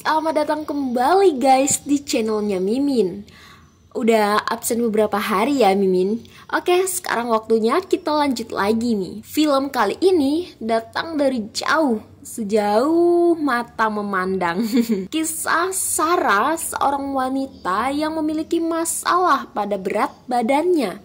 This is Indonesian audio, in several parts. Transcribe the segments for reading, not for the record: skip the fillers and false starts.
Selamat datang kembali guys di channelnya Mimin. Udah absen beberapa hari ya Mimin. Oke, sekarang waktunya kita lanjut lagi nih. Film kali ini datang dari jauh, sejauh mata memandang. Kisah Sarah, seorang wanita yang memiliki masalah pada berat badannya.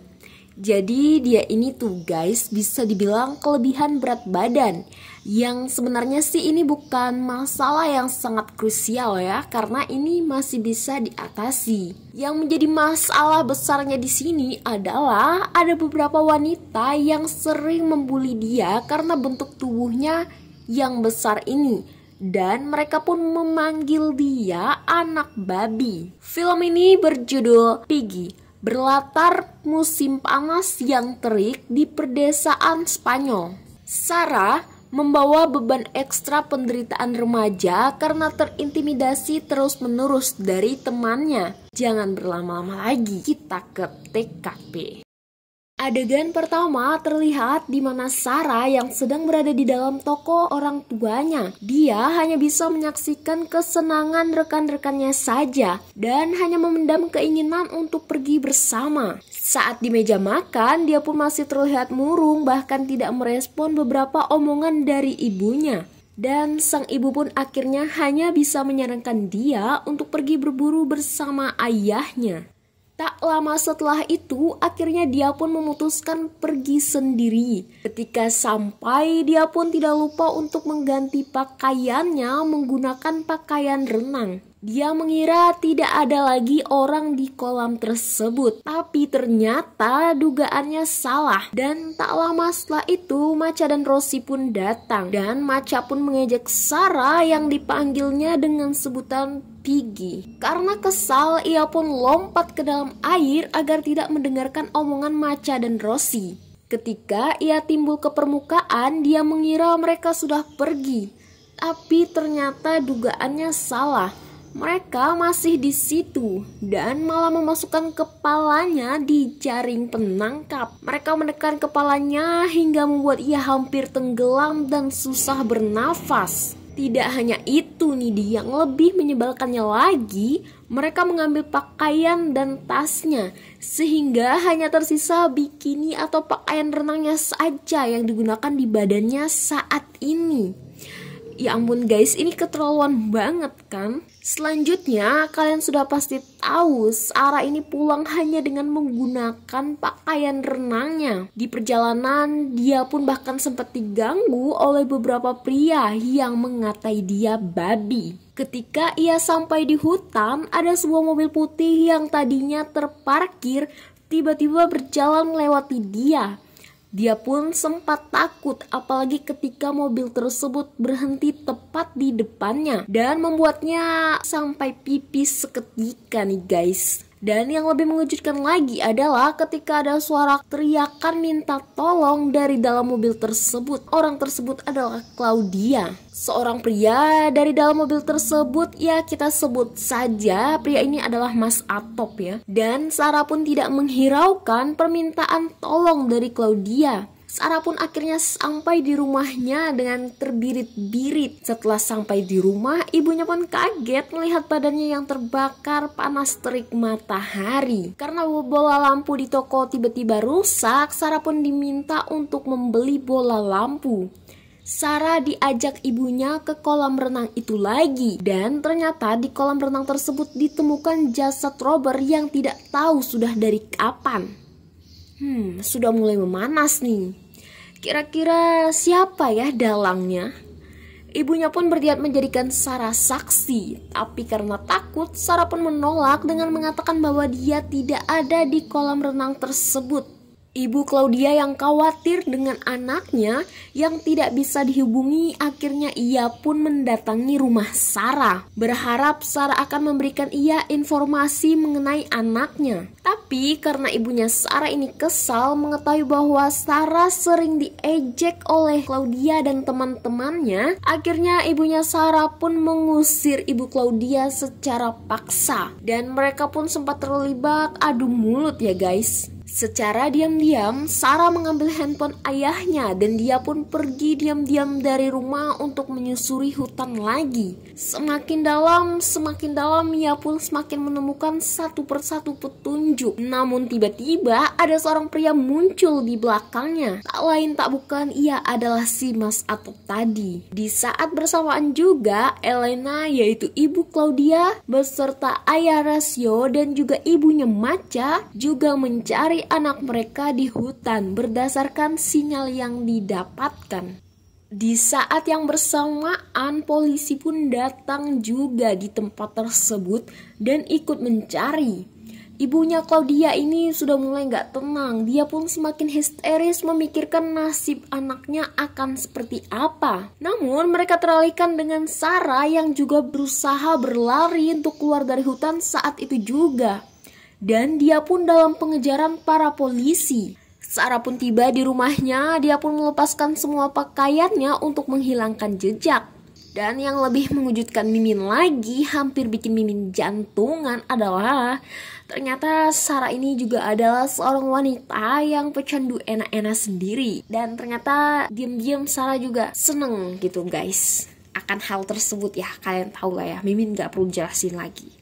Jadi dia ini tuh guys bisa dibilang kelebihan berat badan. Yang sebenarnya sih ini bukan masalah yang sangat krusial ya, karena ini masih bisa diatasi. Yang menjadi masalah besarnya di sini adalah ada beberapa wanita yang sering membuli dia karena bentuk tubuhnya yang besar ini. Dan mereka pun memanggil dia anak babi. Film ini berjudul Piggy. Berlatar musim panas yang terik di pedesaan Spanyol. Sarah membawa beban ekstra penderitaan remaja karena terintimidasi terus-menerus dari temannya. Jangan berlama-lama lagi, kita ke TKP. Adegan pertama terlihat di mana Sarah yang sedang berada di dalam toko orang tuanya. Dia hanya bisa menyaksikan kesenangan rekan-rekannya saja dan hanya memendam keinginan untuk pergi bersama. Saat di meja makan, dia pun masih terlihat murung, bahkan tidak merespon beberapa omongan dari ibunya. Dan sang ibu pun akhirnya hanya bisa menyarankan dia untuk pergi berburu bersama ayahnya. Tak lama setelah itu, akhirnya dia pun memutuskan pergi sendiri. Ketika sampai, dia pun tidak lupa untuk mengganti pakaiannya menggunakan pakaian renang. Dia mengira tidak ada lagi orang di kolam tersebut, tapi ternyata dugaannya salah. Dan tak lama setelah itu, Macha dan Rosie pun datang. Dan Macha pun mengejek Sarah yang dipanggilnya dengan sebutan Piggy. Karena kesal, ia pun lompat ke dalam air agar tidak mendengarkan omongan Macha dan Rosie. Ketika ia timbul ke permukaan, dia mengira mereka sudah pergi. Tapi ternyata dugaannya salah. Mereka masih di situ dan malah memasukkan kepalanya di jaring penangkap. Mereka menekan kepalanya hingga membuat ia hampir tenggelam dan susah bernafas. Tidak hanya itu nih, yang lebih menyebalkannya lagi, mereka mengambil pakaian dan tasnya sehingga hanya tersisa bikini atau pakaian renangnya saja yang digunakan di badannya saat ini. Ya ampun guys, ini keterlaluan banget kan? Selanjutnya, kalian sudah pasti tahu Sarah ini pulang hanya dengan menggunakan pakaian renangnya. Di perjalanan, dia pun bahkan sempat diganggu oleh beberapa pria yang mengatai dia babi. Ketika ia sampai di hutan, ada sebuah mobil putih yang tadinya terparkir tiba-tiba berjalan melewati dia. Dia pun sempat takut, apalagi ketika mobil tersebut berhenti tepat di depannya dan membuatnya sampai pipis seketika nih guys. Dan yang lebih mengejutkan lagi adalah ketika ada suara teriakan minta tolong dari dalam mobil tersebut. Orang tersebut adalah Claudia, seorang pria dari dalam mobil tersebut. Ya kita sebut saja pria ini adalah Mas Atop ya. Dan Sarah pun tidak menghiraukan permintaan tolong dari Claudia. Sarah pun akhirnya sampai di rumahnya dengan terbirit-birit. Setelah sampai di rumah, ibunya pun kaget melihat badannya yang terbakar panas terik matahari. Karena bola lampu di toko tiba-tiba rusak, Sarah pun diminta untuk membeli bola lampu. Sarah diajak ibunya ke kolam renang itu lagi. Dan ternyata di kolam renang tersebut ditemukan jasad Robert yang tidak tahu sudah dari kapan. Sudah mulai memanas nih. Kira-kira siapa ya dalangnya? Ibunya pun berniat menjadikan Sarah saksi, tapi karena takut, Sarah pun menolak dengan mengatakan bahwa dia tidak ada di kolam renang tersebut. Ibu Claudia yang khawatir dengan anaknya yang tidak bisa dihubungi, akhirnya ia pun mendatangi rumah Sarah, berharap Sarah akan memberikan ia informasi mengenai anaknya. Tapi karena ibunya Sarah ini kesal mengetahui bahwa Sarah sering diejek oleh Claudia dan teman-temannya, akhirnya ibunya Sarah pun mengusir ibu Claudia secara paksa. Dan mereka pun sempat terlibat adu mulut ya guys. Secara diam-diam, Sarah mengambil handphone ayahnya dan dia pun pergi diam-diam dari rumah untuk menyusuri hutan lagi. Semakin dalam, ia pun semakin menemukan satu persatu petunjuk. Namun tiba-tiba ada seorang pria muncul di belakangnya. Tak lain tak bukan, ia adalah si Mas Atop tadi. Di saat bersamaan juga, Elena yaitu ibu Claudia beserta ayah Rasio dan juga ibunya Macha juga mencari anak mereka di hutan berdasarkan sinyal yang didapatkan. Di saat yang bersamaan, polisi pun datang juga di tempat tersebut dan ikut mencari. Ibunya Claudia ini sudah mulai gak tenang. Dia pun semakin histeris memikirkan nasib anaknya akan seperti apa. Namun mereka teralihkan dengan Sarah yang juga berusaha berlari untuk keluar dari hutan saat itu juga. Dan dia pun dalam pengejaran para polisi. Sarah pun tiba di rumahnya, dia pun melepaskan semua pakaiannya untuk menghilangkan jejak. Dan yang lebih mengejutkan Mimin lagi, hampir bikin Mimin jantungan adalah ternyata Sarah ini juga adalah seorang wanita yang pecandu enak-enak sendiri. Dan ternyata diam-diam Sarah juga seneng gitu guys. Akan hal tersebut ya, kalian tahu lah ya, Mimin gak perlu jelasin lagi.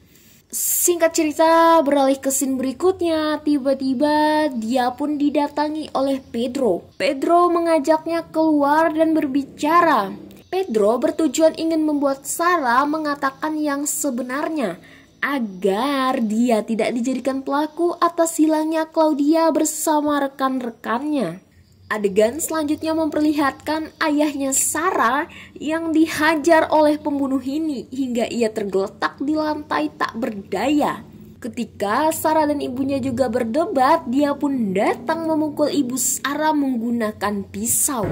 Singkat cerita, beralih ke scene berikutnya, tiba-tiba dia pun didatangi oleh Pedro. Pedro mengajaknya keluar dan berbicara. Pedro bertujuan ingin membuat Sarah mengatakan yang sebenarnya agar dia tidak dijadikan pelaku atas hilangnya Claudia bersama rekan-rekannya. Adegan selanjutnya memperlihatkan ayahnya Sarah yang dihajar oleh pembunuh ini hingga ia tergeletak di lantai tak berdaya. Ketika Sarah dan ibunya juga berdebat, dia pun datang memukul ibu Sarah menggunakan pisau.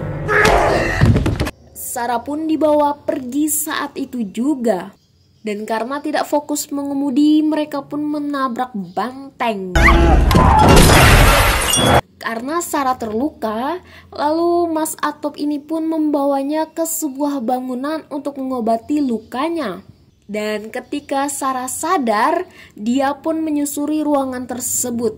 Sarah pun dibawa pergi saat itu juga. Dan karena tidak fokus mengemudi, mereka pun menabrak banteng. Karena Sarah terluka, lalu Mas Atop ini pun membawanya ke sebuah bangunan untuk mengobati lukanya. Dan ketika Sarah sadar, dia pun menyusuri ruangan tersebut.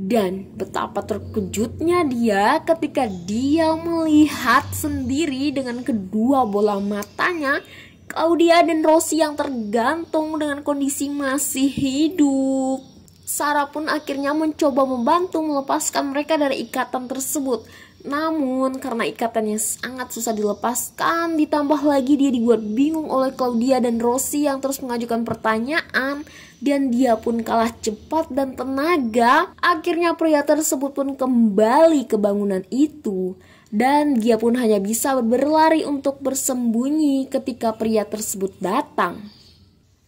Dan betapa terkejutnya dia ketika dia melihat sendiri dengan kedua bola matanya Claudia dan Rosie yang tergantung dengan kondisi masih hidup. Sarah pun akhirnya mencoba membantu melepaskan mereka dari ikatan tersebut. Namun karena ikatannya sangat susah dilepaskan, ditambah lagi dia dibuat bingung oleh Claudia dan Rosie yang terus mengajukan pertanyaan, dan dia pun kalah cepat dan tenaga. Akhirnya pria tersebut pun kembali ke bangunan itu, dan dia pun hanya bisa berlari untuk bersembunyi ketika pria tersebut datang.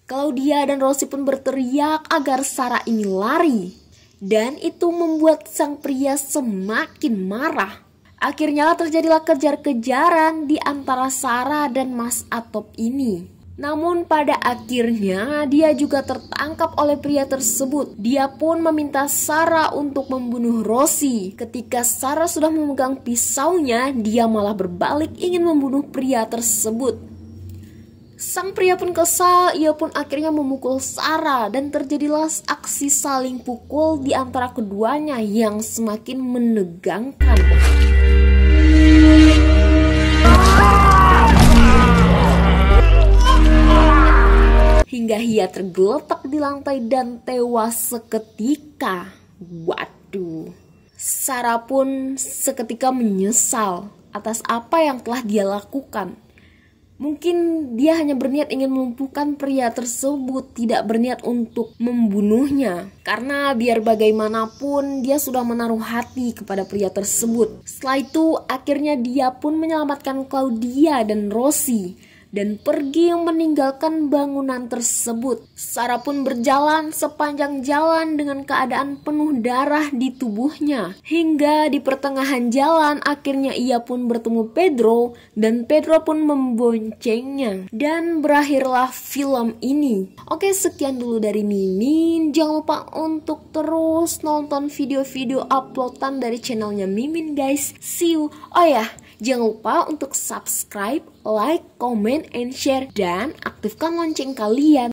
Claudia dan Rosie pun berteriak agar Sarah ini lari, dan itu membuat sang pria semakin marah. Akhirnya terjadilah kejar-kejaran di antara Sarah dan Mas Atop ini. Namun pada akhirnya dia juga tertangkap oleh pria tersebut. Dia pun meminta Sarah untuk membunuh Rosie. Ketika Sarah sudah memegang pisaunya, dia malah berbalik ingin membunuh pria tersebut. Sang pria pun kesal, ia pun akhirnya memukul Sarah dan terjadilah aksi saling pukul di antara keduanya yang semakin menegangkan. Hingga ia tergeletak di lantai dan tewas seketika. Waduh. Sarah pun seketika menyesal atas apa yang telah dia lakukan. Mungkin dia hanya berniat ingin melumpuhkan pria tersebut, tidak berniat untuk membunuhnya. Karena biar bagaimanapun dia sudah menaruh hati kepada pria tersebut. Setelah itu akhirnya dia pun menyelamatkan Claudia dan Rosie dan pergi meninggalkan bangunan tersebut. Sarah pun berjalan sepanjang jalan dengan keadaan penuh darah di tubuhnya. Hingga di pertengahan jalan akhirnya ia pun bertemu Pedro dan Pedro pun memboncengnya. Dan berakhirlah film ini. Oke, sekian dulu dari Mimin. Jangan lupa untuk terus nonton video-video uploadan dari channelnya Mimin guys. See you. Oh ya, jangan lupa untuk subscribe, like, comment, and share, dan aktifkan lonceng kalian.